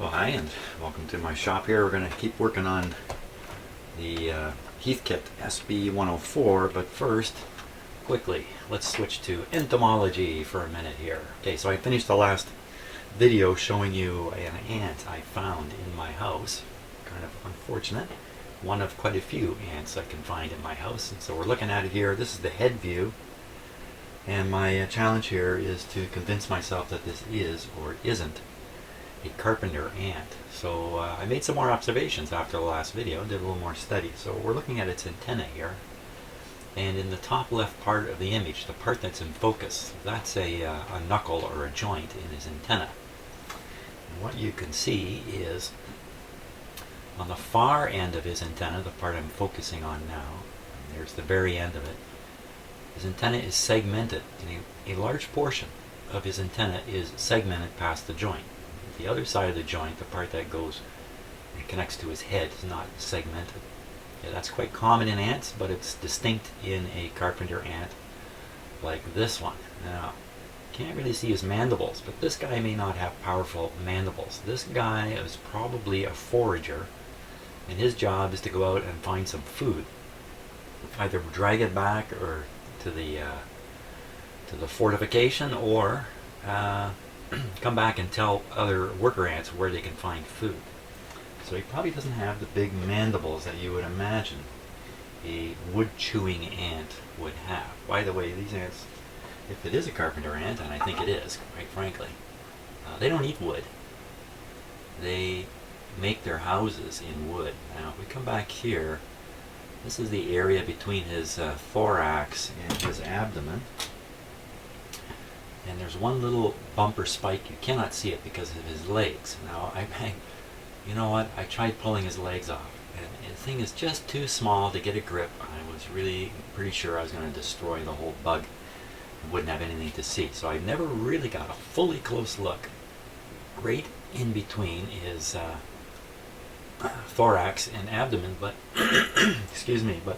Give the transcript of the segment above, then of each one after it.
Well, hi, and welcome to my shop here. We're going to keep working on the Heathkit SB104, but first, quickly, let's switch to entomology for a minute here. Okay, so I finished the last video showing you an ant I found in my house. Kind of unfortunate. One of quite a few ants I can find in my house, and so we're looking at it here. This is the head view, and my challenge here is to convince myself that this is or isn't a carpenter ant. So I made some more observations after the last video, did a little more study. So we're looking at its antenna here, and in the top left part of the image, the part that's in focus, that's a knuckle or a joint in his antenna. And what you can see is on the far end of his antenna, the part I'm focusing on now, and there's the very end of it, his antenna is segmented, and a large portion of his antenna is segmented past the joint. The other side of the joint, the part that goes and connects to his head, is not segmented. Yeah, that's quite common in ants, but it's distinct in a carpenter ant like this one. Now, can't really see his mandibles, but this guy may not have powerful mandibles. This guy is probably a forager, and his job is to go out and find some food. Either drag it back or to the fortification, or come back and tell other worker ants where they can find food. So he probably doesn't have the big mandibles that you would imagine a wood-chewing ant would have. By the way, these ants, if it is a carpenter ant, and I think it is, quite frankly, they don't eat wood. They make their houses in wood. Now, if we come back here, this is the area between his thorax and his abdomen. And there's one little bumper spike. You cannot see it because of his legs. Now, you know what? I tried pulling his legs off, and the thing is just too small to get a grip. I was really pretty sure I was going to destroy the whole bug. I wouldn't have anything to see. So I never really got a fully close look right in between his thorax and abdomen. But excuse me. But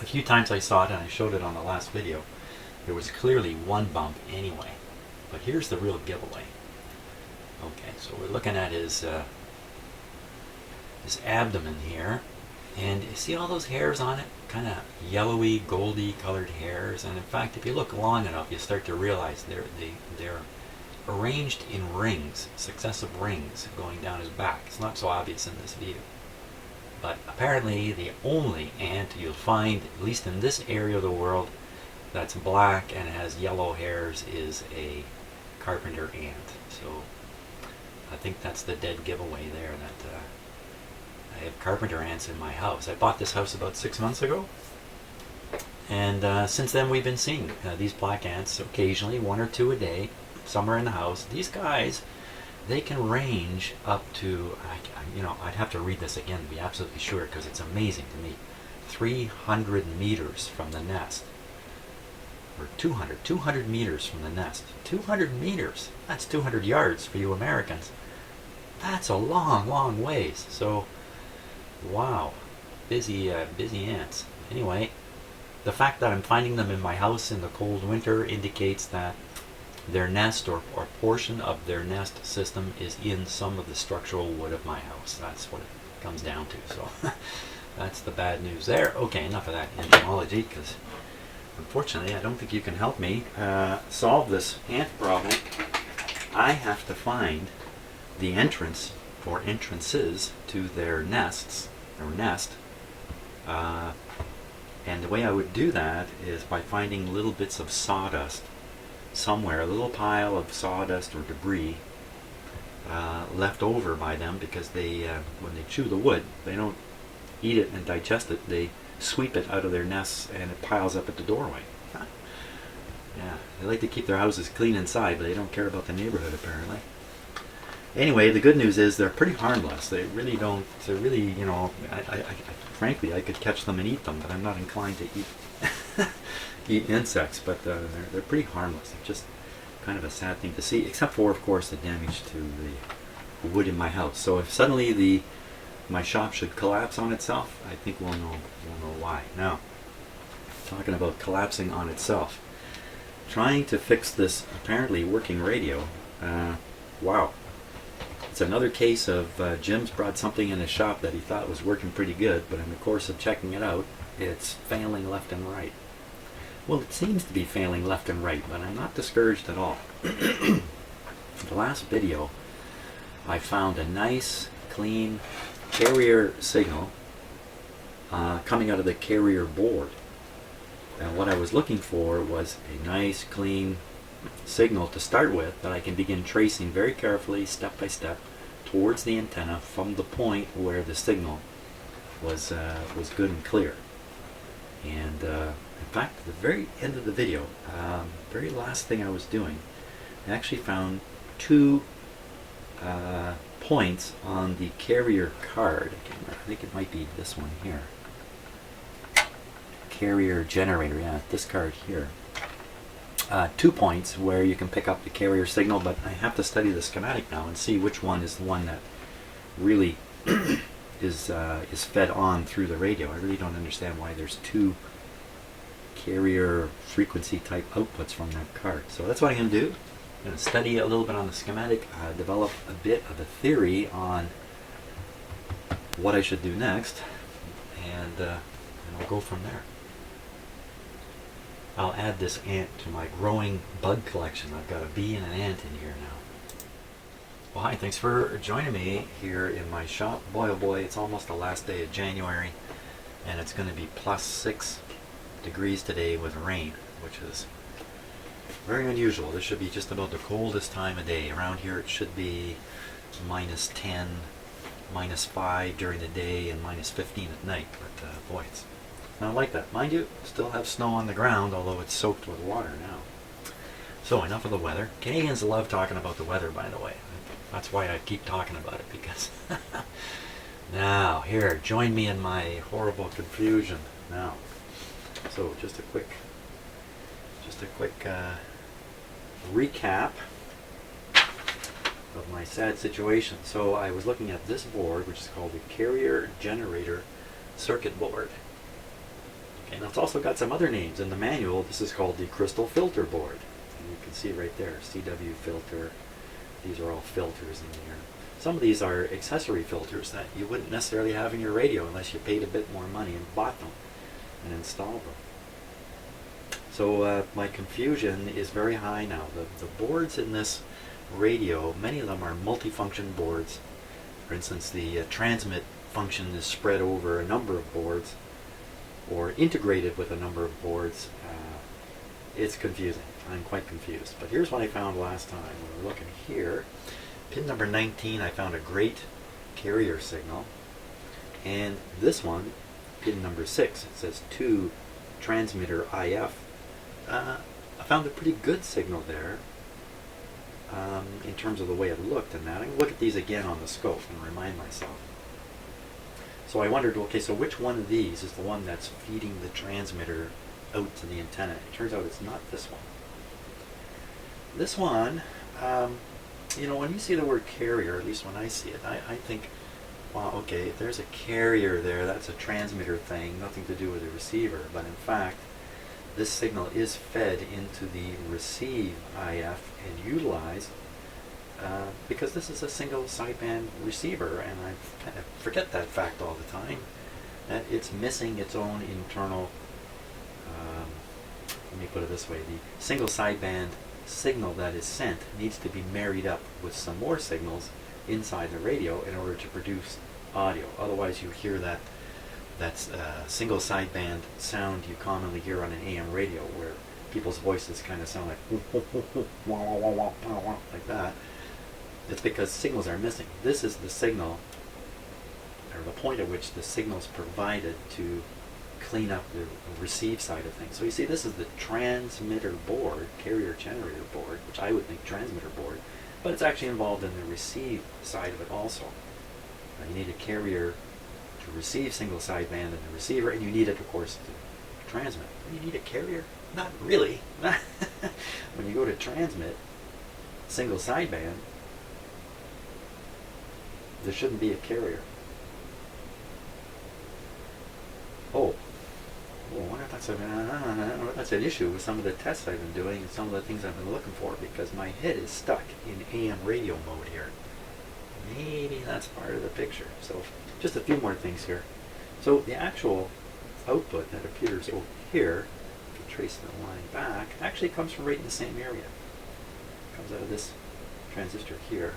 a few times I saw it, and I showed it on the last video. There was clearly one bump anyway. But here's the real giveaway. Okay, so we're looking at his abdomen here, and you see all those hairs on it? Kind of yellowy, goldy colored hairs. And in fact, if you look long enough, you start to realize they're arranged in rings, successive rings going down his back. It's not so obvious in this view. But apparently the only ant you'll find, at least in this area of the world, that's black and has yellow hairs is a carpenter ant. So I think that's the dead giveaway there, that I have carpenter ants in my house. I bought this house about 6 months ago, and since then we've been seeing these black ants occasionally, one or two a day, somewhere in the house. These guys, they can range up to, I'd have to read this again to be absolutely sure, because it's amazing to me, 300 meters from the nest. Or 200 meters from the nest. 200 meters! That's 200 yards for you Americans. That's a long, long ways. So, wow. Busy ants. Anyway, the fact that I'm finding them in my house in the cold winter indicates that their nest or portion of their nest system is in some of the structural wood of my house. That's what it comes down to. So, that's the bad news there. Okay, enough of that entomology, because unfortunately, I don't think you can help me solve this ant problem. I have to find the entrance or entrances to their nests, or nest. And the way I would do that is by finding little bits of sawdust somewhere, a little pile of sawdust or debris left over by them, because they, when they chew the wood, they don't eat it and digest it. They sweep it out of their nests, and it piles up at the doorway. Yeah, they like to keep their houses clean inside, but they don't care about the neighborhood apparently. Anyway, the good news is they're pretty harmless. They really don't, they're really, frankly, I could catch them and eat them, but I'm not inclined to eat insects, but they're pretty harmless. It's just kind of a sad thing to see, except for, of course, the damage to the wood in my house. So if suddenly my shop should collapse on itself, I think we'll know why. Now, talking about collapsing on itself, trying to fix this apparently working radio. Wow, It's another case of Jim's brought something in his shop that he thought was working pretty good, but in the course of checking it out, it's failing left and right. Well, it seems to be failing left and right, but I'm not discouraged at all. The last video, I found a nice, clean carrier signal coming out of the carrier board. And what I was looking for was a nice, clean signal to start with that I can begin tracing very carefully, step by step, towards the antenna from the point where the signal was good and clear. And in fact, at the very end of the video, very last thing I was doing, I actually found two points on the carrier card. I think it might be this one here. Carrier generator, yeah, this card here. 2 points where you can pick up the carrier signal, but I have to study the schematic now and see which one is the one that really is fed on through the radio. I really don't understand why there's two carrier frequency type outputs from that card. So that's what I'm going to do. I'm going to study a little bit on the schematic, develop a bit of a theory on what I should do next, and I'll go from there. I'll add this ant to my growing bug collection. I've got a bee and an ant in here now. Well, hi, thanks for joining me here in my shop. Boy, oh boy, it's almost the last day of January, and it's going to be +6 degrees today with rain, which is very unusual. This should be just about the coldest time of day. Around here it should be -10, -5 during the day, and -15 at night. But boy, it's not like that. Mind you, still have snow on the ground, although it's soaked with water now. So enough of the weather. Canadians love talking about the weather, by the way. That's why I keep talking about it, because now here, join me in my horrible confusion now. So just a quick recap of my sad situation. So I was looking at this board, which is called the carrier generator circuit board. Okay, now it's also got some other names in the manual. This is called the crystal filter board. And you can see right there, CW filter. These are all filters in here. Some of these are accessory filters that you wouldn't necessarily have in your radio unless you paid a bit more money and bought them and installed them. So my confusion is very high now. The boards in this radio, many of them are multifunction boards. For instance, the transmit function is spread over a number of boards, or integrated with a number of boards. It's confusing. I'm quite confused. But here's what I found last time. When we're looking here, pin number 19, I found a great carrier signal. And this one, pin number 6, it says to transmitter IF. I found a pretty good signal there in terms of the way it looked and that. I'm going to look at these again on the scope and remind myself. So I wondered, okay, so which one of these is the one that's feeding the transmitter out to the antenna? It turns out it's not this one. This one, you know, when you see the word carrier, at least when I see it, I think, wow, okay, if there's a carrier there, that's a transmitter thing, nothing to do with the receiver. But in fact, this signal is fed into the receive IF and utilized because this is a single sideband receiver, and I kind of forget that fact all the time, that it's missing its own internal, let me put it this way, the single sideband signal that is sent needs to be married up with some more signals inside the radio in order to produce audio. Otherwise you hear that single sideband sound you commonly hear on an AM radio, where people's voices kind of sound like that. It's because signals are missing. This is the signal, or the point at which the signal is provided to clean up the receive side of things. So you see, this is the transmitter board, carrier generator board, which I would think transmitter board, but it's actually involved in the receive side of it also. You need a carrier to receive single sideband in the receiver, and you need it, of course, to transmit. You need a carrier? Not really. When you go to transmit single sideband, there shouldn't be a carrier. Oh, I wonder if that's an issue with some of the tests I've been doing and some of the things I've been looking for, because my head is stuck in AM radio mode here. Maybe that's part of the picture. So just a few more things here. So the actual output that appears over here, if you trace the line back, actually comes from right in the same area. It comes out of this transistor here.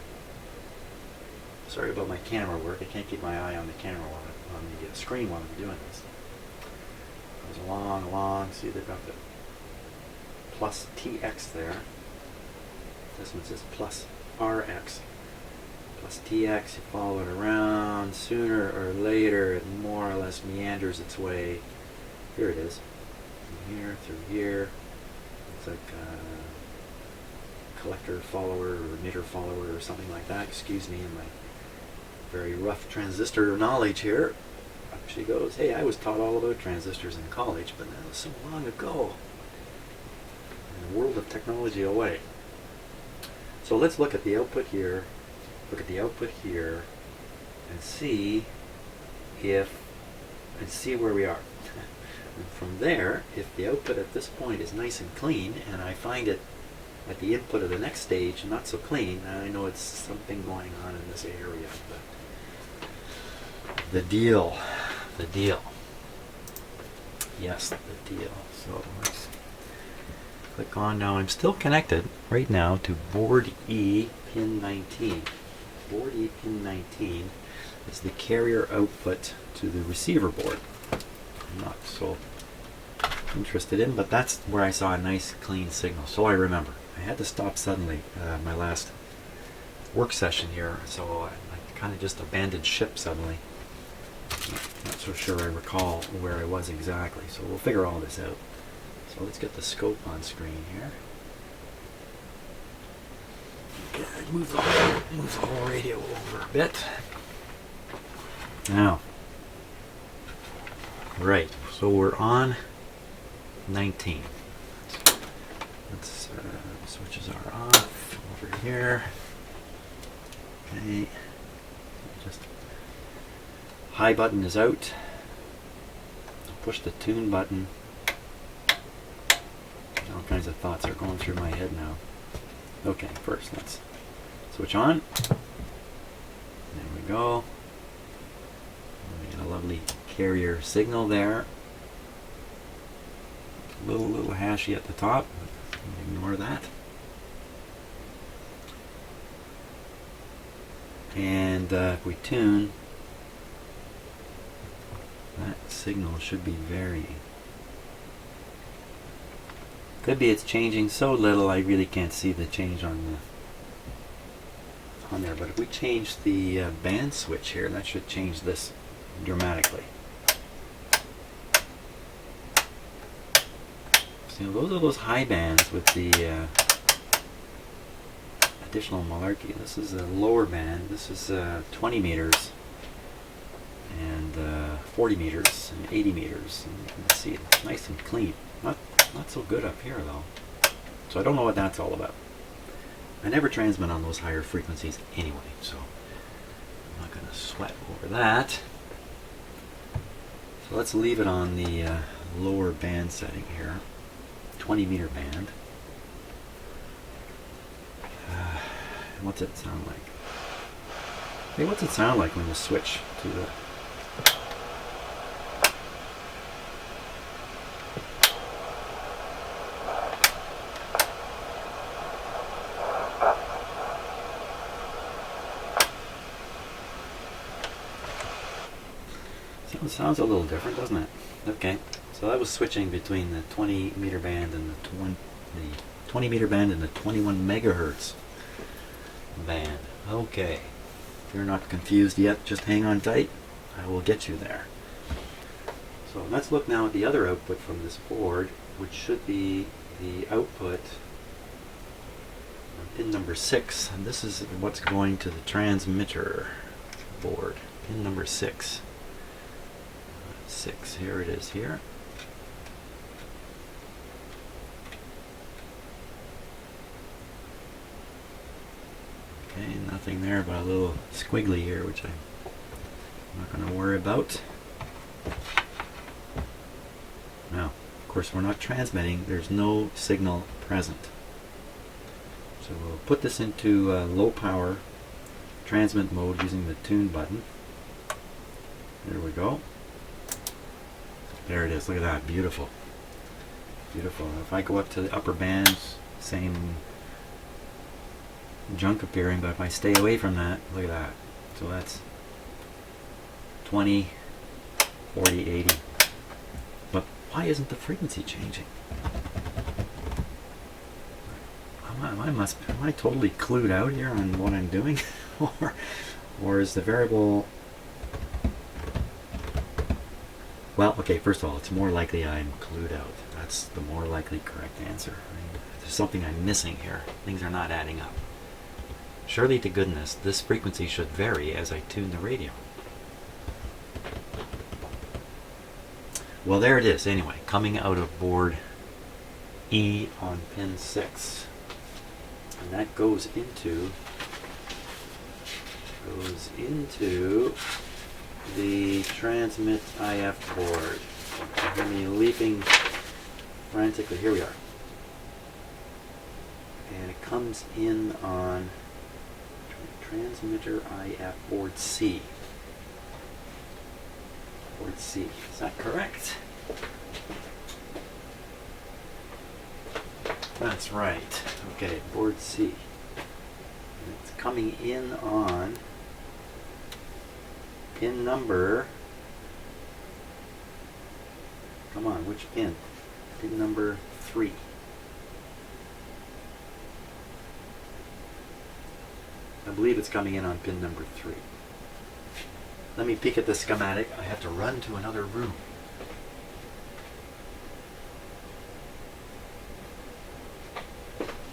Sorry about my camera work. I can't keep my eye on the camera on the screen while I'm doing this. It goes along. See, they've got the plus TX there. This one says plus RX. Plus TX, you follow it around. Sooner or later, it more or less meanders its way. Here it is. From here through here. It's like collector follower or emitter follower or something like that. Excuse me in my very rough transistor knowledge here. Up she goes. Hey, I was taught all about transistors in college, but that was so long ago. In the world of technology away. So let's look at the output here. Look at the output here and see where we are. And from there, if the output at this point is nice and clean, and I find it at the input of the next stage not so clean, I know it's something going on in this area. But the deal. Yes, the deal. So let's click on now. I'm still connected right now to board E pin 19. Board E pin 19 is the carrier output to the receiver board. I'm not so interested in, but that's where I saw a nice clean signal. So I remember. I had to stop suddenly my last work session here, so I kind of just abandoned ship suddenly. Not so sure I recall where I was exactly, so we'll figure all this out. So let's get the scope on screen here. Okay, move the whole radio over a bit. Now, right, so we're on 19. Let's switches are off over here. Okay, just high button is out. I'll push the tune button. All kinds of thoughts are going through my head now. Okay, first let's switch on. There we go. We got a lovely carrier signal there. A little hashy at the top. Ignore that. And if we tune, that signal should be varying. Could be it's changing so little I really can't see the change on there. But if we change the band switch here, that should change this dramatically. So those are those high bands with the additional malarkey. This is a lower band. This is 20 meters and 40 meters and 80 meters. And you can see it's nice and clean. Not so good up here though. So I don't know what that's all about. I never transmit on those higher frequencies anyway, so I'm not going to sweat over that. So let's leave it on the lower band setting here. 20 meter band. What's it sound like? Hey, what's it sound like when you switch to the... Sounds a little different, doesn't it? Okay, so that was switching between the 20 meter band and the 20 meter band and the 21 megahertz band. Okay, if you're not confused yet, just hang on tight. I will get you there. So let's look now at the other output from this board, which should be the output on pin number 6, and this is what's going to the transmitter board. Pin number 6. 6. Here it is here. Okay, nothing there but a little squiggly here, which I'm not going to worry about. Now, of course, we're not transmitting. There's no signal present. So we'll put this into low power transmit mode using the tune button. There we go. There it is. Look at that. Beautiful. Beautiful. If I go up to the upper bands, same junk appearing, but if I stay away from that, look at that. So that's 20, 40, 80. But why isn't the frequency changing? Am I totally clued out here on what I'm doing? or is the variable... Well, okay, first of all, it's more likely I'm clued out. That's the more likely correct answer. I mean, there's something I'm missing here. Things are not adding up. Surely to goodness, this frequency should vary as I tune the radio. Well, there it is anyway, coming out of board E on pin 6. And that goes into the transmit IF board. You hear me leaping frantically. Here we are. And it comes in on transmitter IF board C. Board C. Is that correct? That's right. Okay, board C. And it's coming in on pin number... Come on, which pin? Pin number 3. I believe it's coming in on pin number 3. Let me peek at the schematic. I have to run to another room.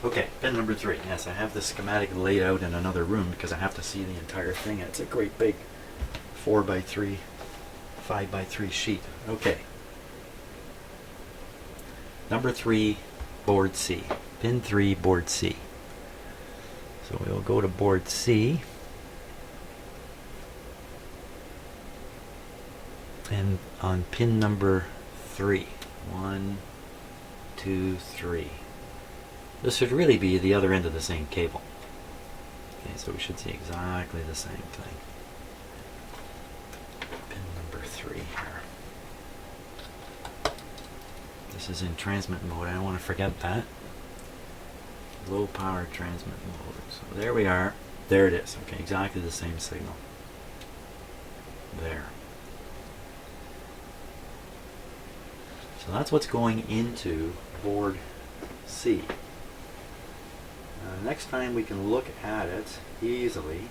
Okay, pin number 3. Yes, I have the schematic laid out in another room because I have to see the entire thing. It's a great big 4x3, 5x3 sheet. Okay. Number 3, board C. Pin 3, board C. So we'll go to board C. And on pin number 3. 1, 2, 3. This should really be the other end of the same cable. Okay, so we should see exactly the same thing. Pin number 3 here. This is in transmit mode. I don't want to forget that. Low power transmit mode. So there we are. There it is. Okay, exactly the same signal. There. So that's what's going into board C. Next time we can look at it easily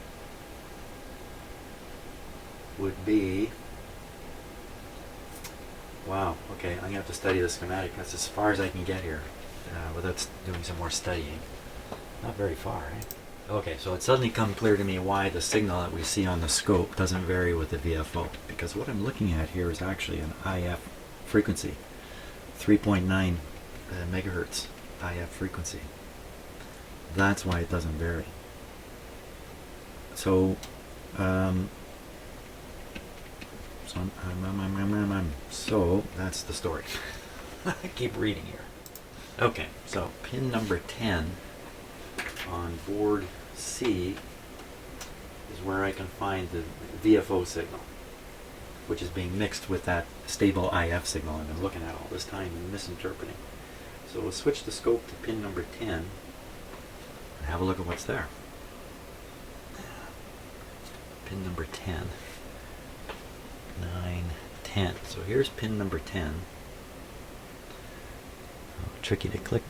would be... Wow, okay, I'm going to have to study the schematic. That's as far as I can get here without doing some more studying. Not very far, right? Okay, so it suddenly come clear to me why the signal that we see on the scope doesn't vary with the VFO. Because what I'm looking at here is actually an IF frequency. 3.9 megahertz IF frequency. That's why it doesn't vary. So, so that's the story. I keep reading here. Okay, so pin number 10 on board C is where I can find the VFO signal, which is being mixed with that stable IF signal I've been looking at all this time and misinterpreting. So we'll switch the scope to pin number 10 and have a look at what's there. Pin number 10. 9, 10. So here's pin number 10. Oh, tricky to click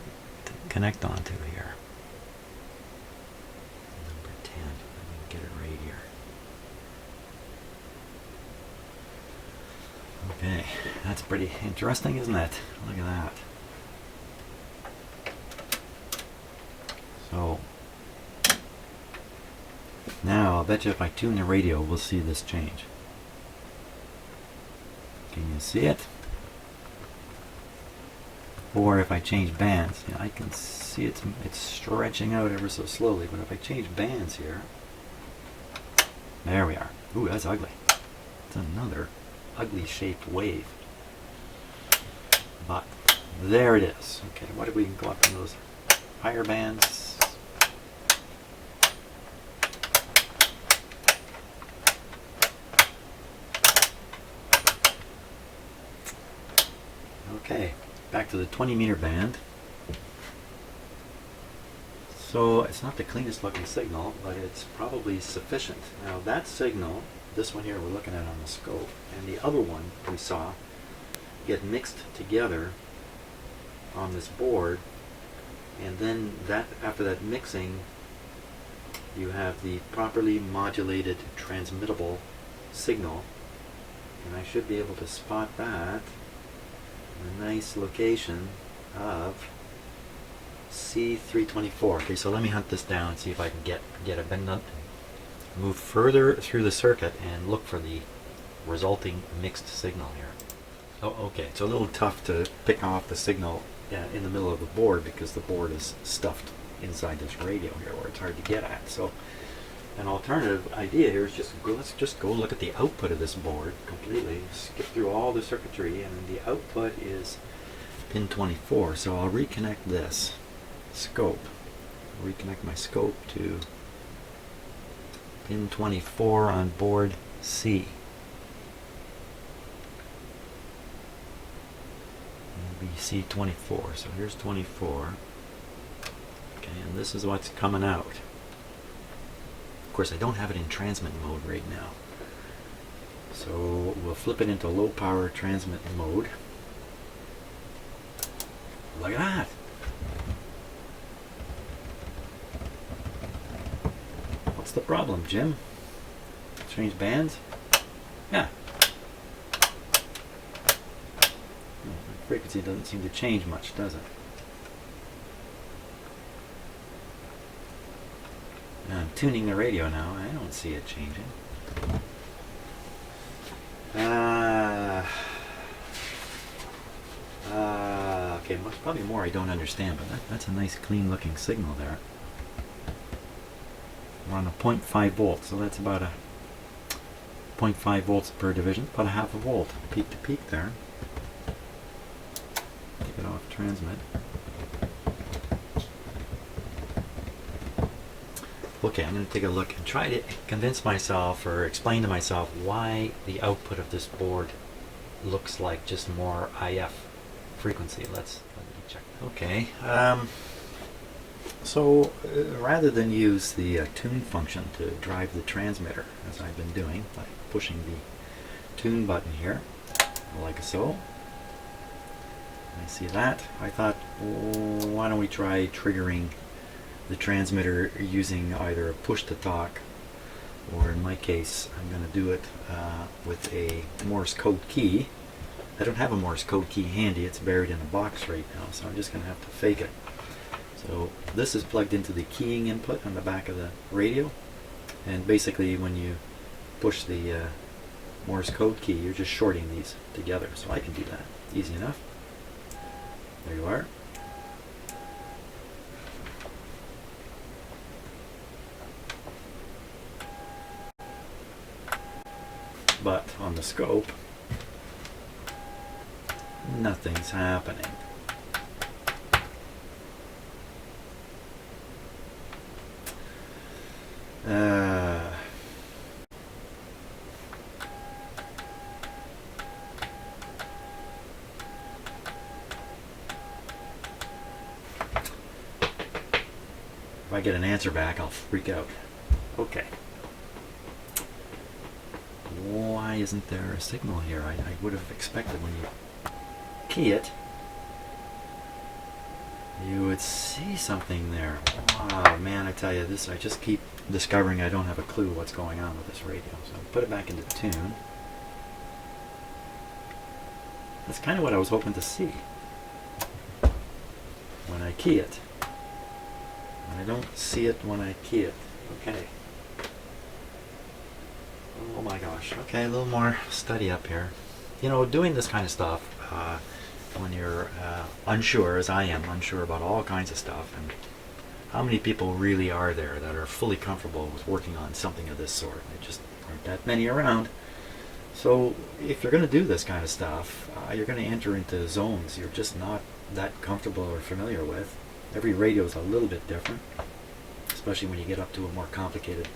to connect onto here. Number 10. Let me get it right here. Okay, that's pretty interesting, isn't it? Look at that. So now I'll bet you if I tune the radio we'll see this change. Can you see it? Or if I change bands, I can see it's stretching out ever so slowly, but if I change bands here, there we are. Ooh, that's ugly. It's another ugly shaped wave. But there it is. Okay, what if we can go up in those higher bands? Okay, back to the 20 meter band. So it's not the cleanest looking signal, but it's probably sufficient. Now that signal, this one here we're looking at on the scope, and the other one we saw get mixed together on this board, and then after that mixing you have the properly modulated transmittable signal, and I should be able to spot that in a nice location of C324. Okay, so let me hunt this down and see if I can get a bend up, move further through the circuit and look for the resulting mixed signal here. Oh, okay, it's a little tough to pick off the signal in the middle of the board because the board is stuffed inside this radio here where it's hard to get at. So an alternative idea here is let's just go look at the output of this board completely, skip through all the circuitry, and the output is pin 24. So I'll reconnect this scope, reconnect my scope to pin 24 on board C. It'll be C24, so here's 24. Okay, and this is what's coming out. Of course, I don't have it in transmit mode right now, so we'll flip it into low power transmit mode. Look at that! What's the problem, Jim? Change bands? Yeah. The frequency doesn't seem to change much, does it? I'm tuning the radio now. I don't see it changing. Okay, there's probably more I don't understand, but that's a nice clean looking signal there. We're on a 0.5 volt, so that's about a 0.5 volts per division, about a half a volt peak to peak there. Take it off transmit. Okay, I'm going to take a look and try to convince myself or explain to myself why the output of this board looks like just more IF frequency. Let me check. Okay, so rather than use the tune function to drive the transmitter, as I've been doing by pushing the tune button here, like so, I see that, I thought, why don't we try triggering the transmitter using either a push to talk, or in my case I'm going to do it with a Morse code key. I don't have a Morse code key handy, it's buried in a box right now, so I'm just going to have to fake it. So this is plugged into the keying input on the back of the radio, and basically when you push the Morse code key, you're just shorting these together, so I can do that easy enough. There you are. But on the scope, nothing's happening. If I get an answer back, I'll freak out. Okay. Why isn't there a signal here? I would have expected when you key it, you would see something there. Wow, man, I tell you, I just keep discovering I don't have a clue what's going on with this radio. So I'll put it back into tune. That's kind of what I was hoping to see when I key it. I don't see it when I key it. Okay. Oh my gosh. Okay, a little more study up here. You know, doing this kind of stuff when you're unsure, as I am, unsure about all kinds of stuff, and how many people really are there that are fully comfortable with working on something of this sort? There just aren't that many around. So if you're going to do this kind of stuff, you're going to enter into zones you're just not that comfortable or familiar with. Every radio is a little bit different, especially when you get up to a more complicated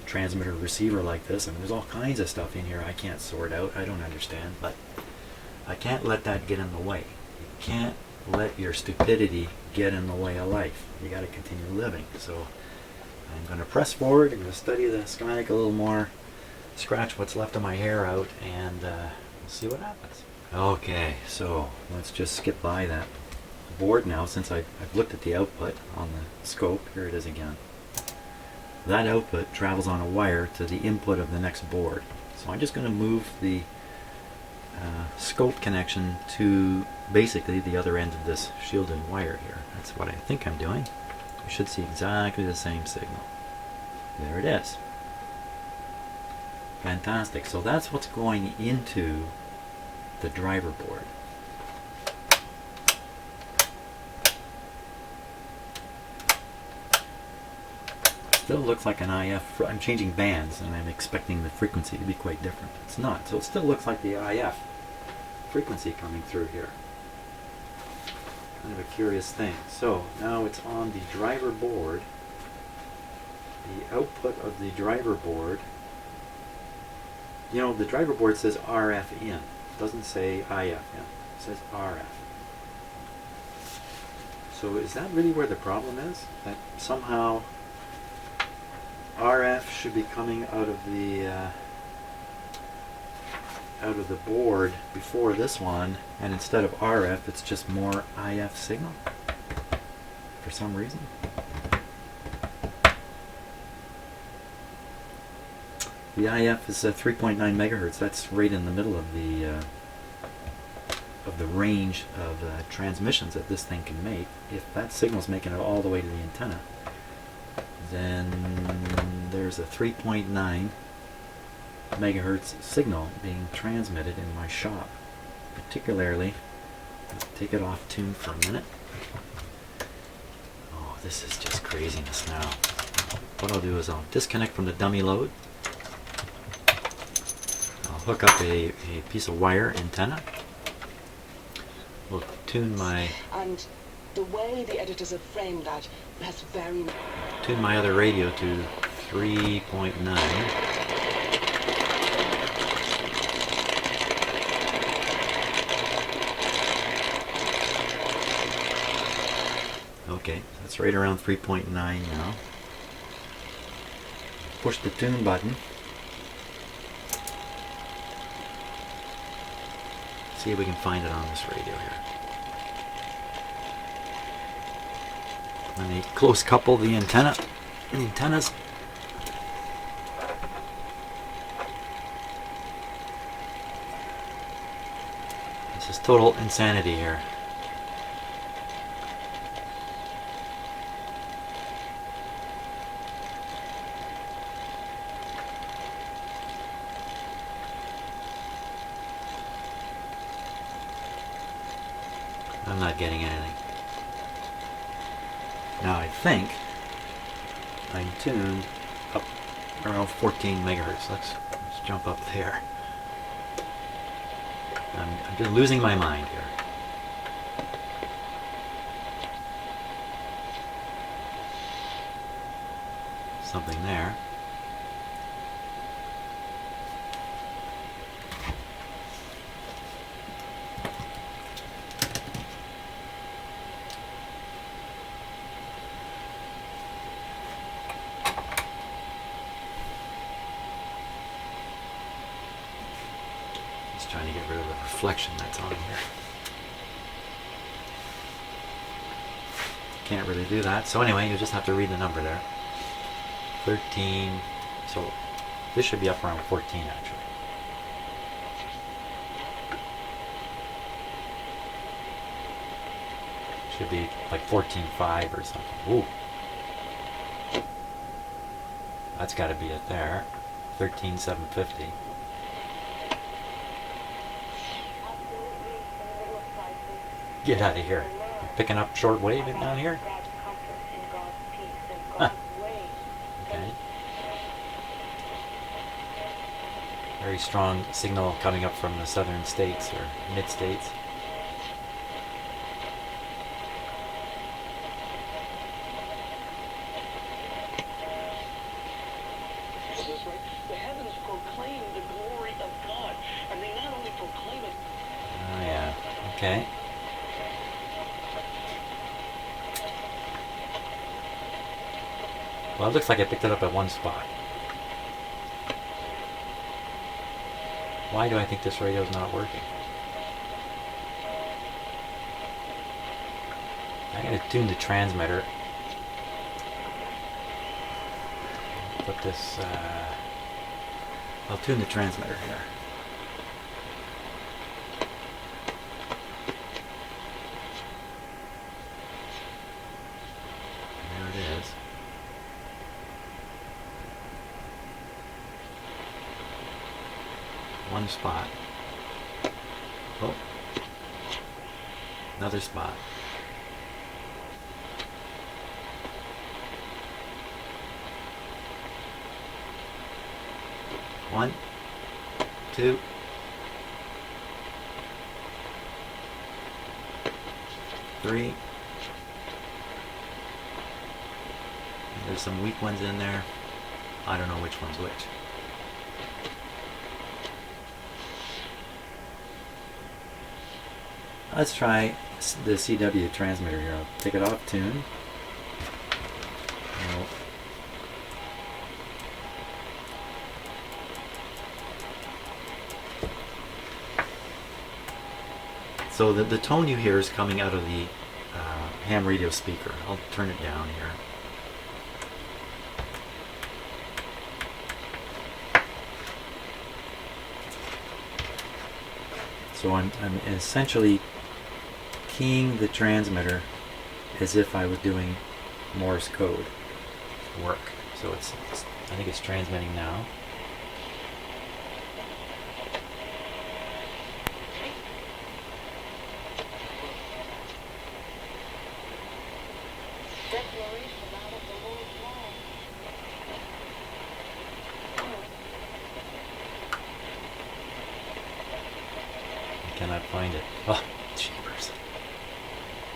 transmitter receiver like this. I mean, there's all kinds of stuff in here I can't sort out, I don't understand, but I can't let that get in the way. can't let your stupidity get in the way of life. You got to continue living. So I'm going to press forward. I'm going to study the schematic a little more, scratch what's left of my hair out, and we'll see what happens. Okay, so let's just skip by that board now, since I've looked at the output on the scope. Here it is again. That output travels on a wire to the input of the next board. So I'm just going to move the scope connection to basically the other end of this shielded wire here. That's what I think I'm doing. You should see exactly the same signal. There it is. Fantastic. So that's what's going into the driver board. Still looks like an IF. I'm changing bands and I'm expecting the frequency to be quite different. It's not. So it still looks like the IF frequency coming through here. Kind of a curious thing. So now it's on the driver board. The output of the driver board. You know, the driver board says RF in. It doesn't say IF in. It says RF. So is that really where the problem is? That somehow RF should be coming out of the board before this one, and instead of RF, it's just more IF signal for some reason. The IF is 3.9 megahertz. That's right in the middle of the range of transmissions that this thing can make. If that signal's making it all the way to the antenna, then there's a 3.9 megahertz signal being transmitted in my shop. Particularly, let's take it off tune for a minute. Oh, this is just craziness now. What I'll do is I'll disconnect from the dummy load. I'll hook up a piece of wire antenna. We'll tune my... And the way the editors have framed that, that's very... Tune my other radio to 3.9. Okay, that's right around 3.9 now. Push the tune button. See if we can find it on this radio here. Let me close couple the antennas. This is total insanity here. I'm not getting anything. Now I think I'm tuned up around 14 megahertz. Let's jump up there. I'm just losing my mind here. Something there. Trying to get rid of the reflection that's on here. Can't really do that. So anyway, you just have to read the number there. 13. So this should be up around 14 actually. Should be like 14.5 or something. Ooh. That's got to be it there. 13.750. Get out of here. You're picking up short wave down here? Huh. Okay. Very strong signal coming up from the southern states or mid-states. The heavens proclaim the glory of God, and they not only proclaim it. Oh yeah. Okay. Well, it looks like I picked it up at one spot. Why do I think this radio is not working? I'm going to tune the transmitter. Put this, I'll tune the transmitter here. There it is. One spot. Oh. Another spot. One, two, three. There's some weak ones in there. I don't know which one's which. Let's try the CW transmitter here. I'll take it off tune. So the tone you hear is coming out of the ham radio speaker. I'll turn it down here. So I'm essentially keying the transmitter as if I was doing Morse code work. So I think it's transmitting now. I cannot find it. Oh, jeepers.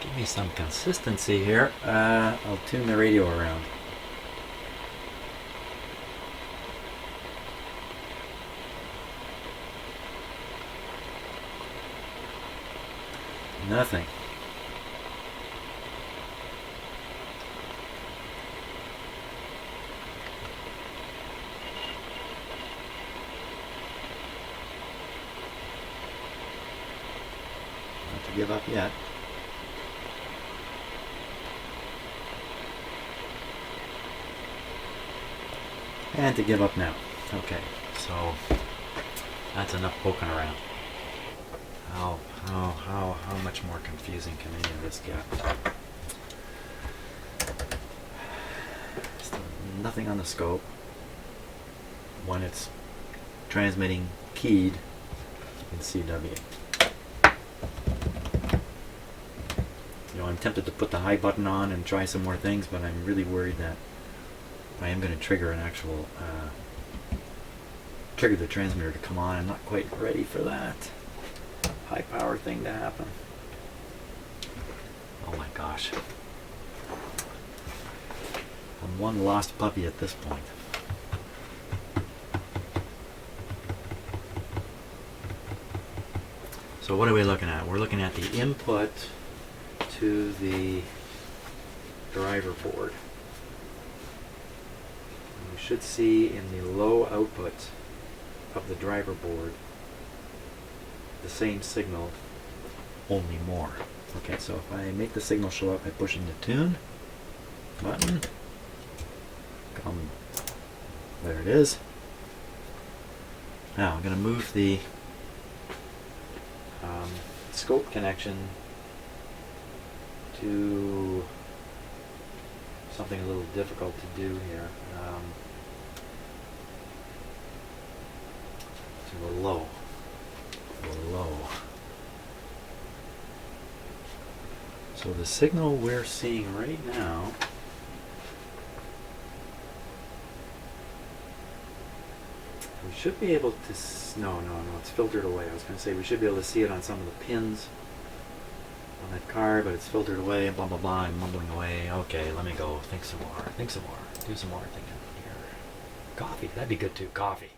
Give me some consistency here. I'll tune the radio around. Nothing. Not to give up yet. And to give up now. Okay, so that's enough poking around. How much more confusing can any of this get? Still nothing on the scope when it's transmitting keyed in CW. You know, I'm tempted to put the high button on and try some more things, but I'm really worried that I am going to trigger an actual trigger the transmitter to come on. I'm not quite ready for that high power thing to happen. Oh my gosh. I'm one lost puppy at this point. So what are we looking at? We're looking at the input to the driver board. We should see in the low output of the driver board the same signal, only more. Okay, so if I make the signal show up by pushing the tune button, there it is. Now I'm going to move the scope connection to something a little difficult to do here. To a low. So the signal we're seeing right now we should be able to no, it's filtered away. I was going to say we should be able to see it on some of the pins on that card, but it's filtered away, blah blah blah. I'm mumbling away. Okay, let me go think some more. Do some more thinking here. Coffee, that'd be good too. Coffee.